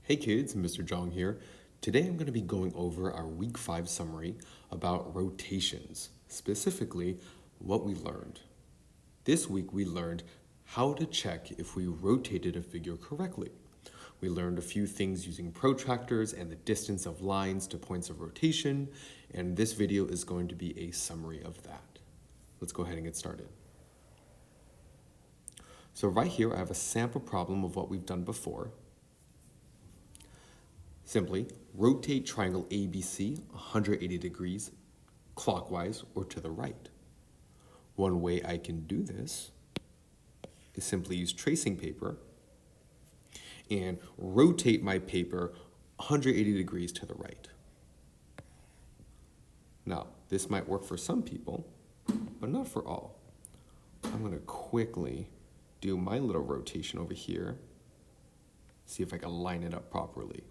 Hey kids, Mr. Jong here. Today I'm going to be going over our week 5 summary about rotations, specifically what we learned. This week we learned how to check if we rotated a figure correctly. We learned a few things using protractors and the distance of lines to points of rotation, and this video is going to be a summary of that. Let's go ahead and get started. So right here I have a sample problem of what we've done before. Simply rotate triangle ABC 180 degrees clockwise or to the right. One way I can do this is simply use tracing paper and rotate my paper 180 degrees to the right. Now, this might work for some people, but not for all. I'm going to quickly do my little rotation over here, see if I can line it up properly.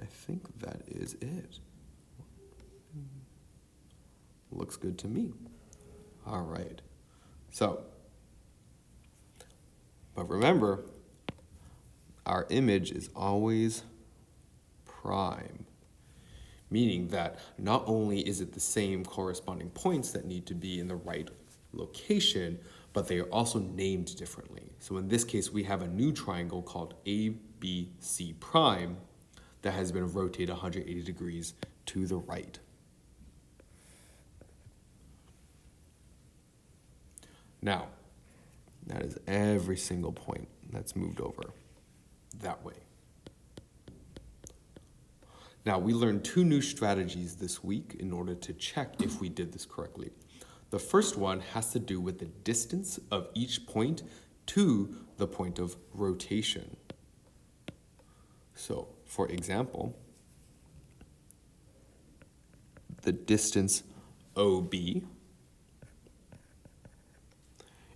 I think that is it. Looks good to me. All right. So, but remember, our image is always prime, meaning that not only is it the same corresponding points that need to be in the right location, but they are also named differently. So in this case, we have a new triangle called ABC prime that has been rotated 180 degrees to the right. Now, that is every single point that's moved over that way. Now, we learned 2 new strategies this week in order to check if we did this correctly. The first one has to do with the distance of each point to the point of rotation. So, for example, the distance OB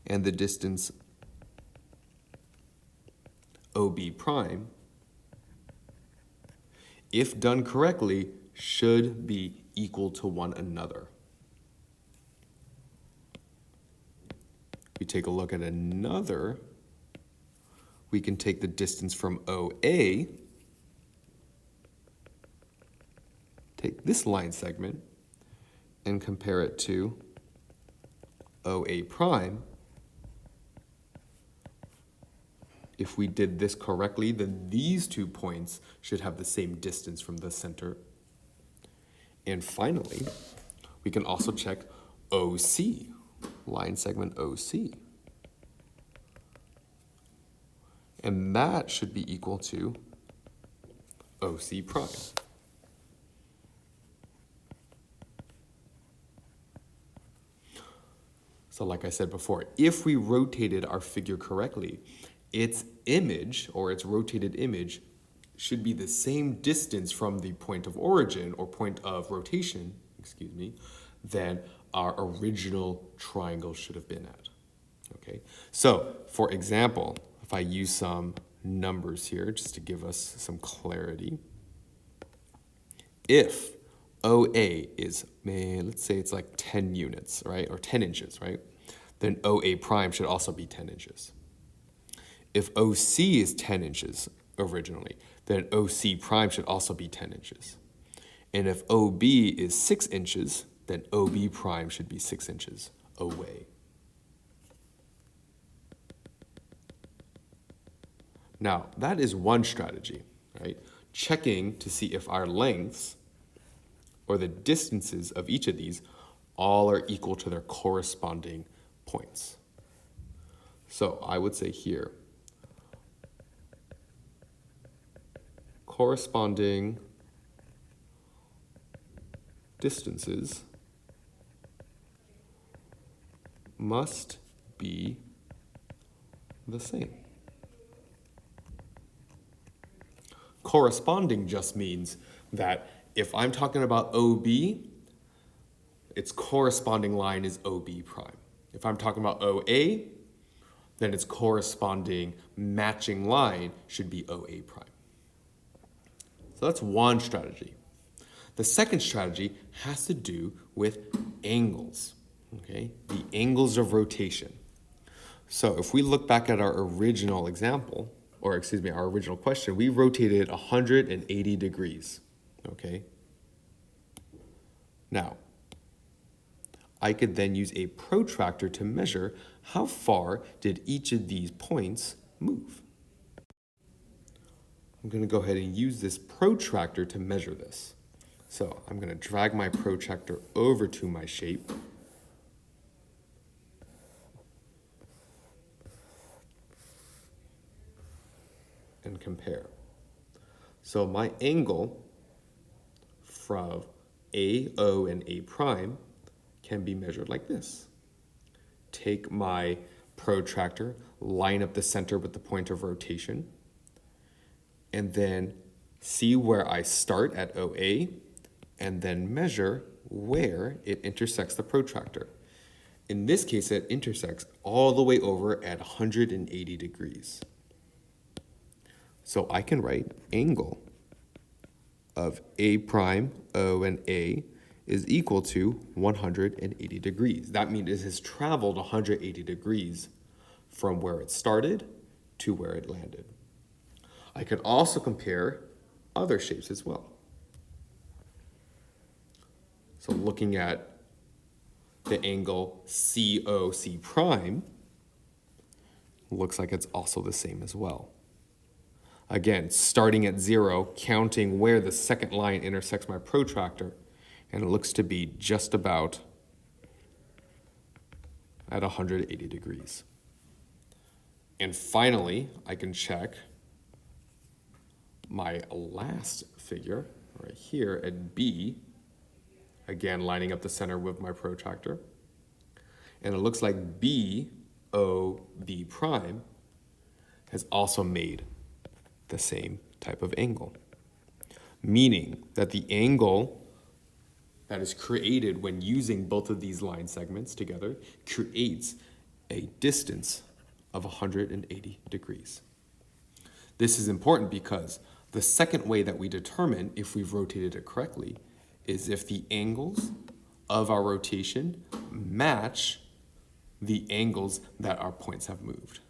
and the distance OB prime, if done correctly, should be equal to one another. We take a look at another, we can take the distance from OA, take this line segment, and compare it to OA prime. If we did this correctly, then these 2 points should have the same distance from the center. And finally, we can also check OC, line segment OC. And that should be equal to OC prime. So like I said before, if we rotated our figure correctly, its image, or its rotated image, should be the same distance from the point of origin, or point of rotation, than our original triangle should have been at. Okay, so for example, if I use some numbers here just to give us some clarity, if OA is, let's say it's like 10 units, right, or 10 inches, right, then OA prime should also be 10 inches. If OC is 10 inches originally, then OC prime should also be 10 inches. And if OB is 6 inches, then OB prime should be 6 inches away. Now, that is one strategy, right? Checking to see if our lengths, or the distances of each of these, all are equal to their corresponding points. So I would say here, corresponding distances must be the same. Corresponding just means that if I'm talking about OB, its corresponding line is OB prime. If I'm talking about OA, then its corresponding matching line should be OA prime. So that's one strategy. The second strategy has to do with angles, okay? The angles of rotation. So if we look back at our original example, or excuse me, our original question, we rotated 180 degrees, okay? Now, I could then use a protractor to measure how far did each of these points move. I'm going to go ahead and use this protractor to measure this. So I'm going to drag my protractor over to my shape. And compare. So my angle from AO and A prime can be measured like this. Take my protractor, line up the center with the point of rotation, and then see where I start at OA, and then measure where it intersects the protractor. In this case, it intersects all the way over at 180 degrees. So I can write angle of A prime, O, and A is equal to 180 degrees. That means it has traveled 180 degrees from where it started to where it landed. I could also compare other shapes as well. So looking at the angle COC prime, looks like it's also the same as well. Again, starting at 0, counting where the second line intersects my protractor, and it looks to be just about at 180 degrees. And finally, I can check my last figure right here at B, again lining up the center with my protractor, and it looks like BOB prime has also made the same type of angle, meaning that the angle that is created when using both of these line segments together creates a distance of 180 degrees. This is important because the second way that we determine if we've rotated it correctly is if the angles of our rotation match the angles that our points have moved.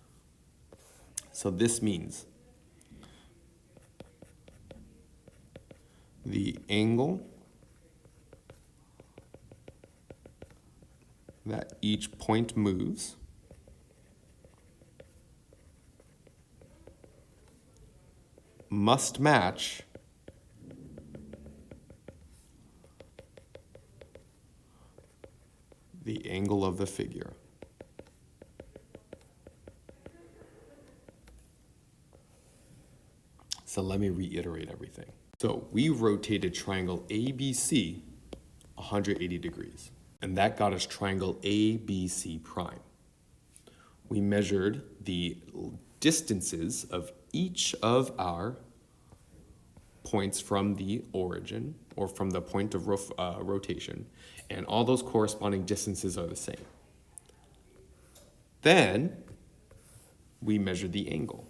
So this means the angle that each point moves must match the angle of the figure. So let me reiterate everything. So we rotated triangle ABC 180 degrees, and that got us triangle ABC prime. We measured the distances of each of our points from the origin, or from the point of rotation, and all those corresponding distances are the same. Then we measured the angle.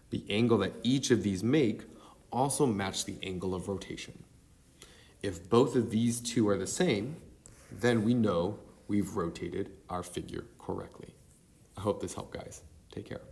The angle that each of these make also match the angle of rotation. If both of these two are the same, then we know we've rotated our figure correctly. I hope this helped, guys. Take care.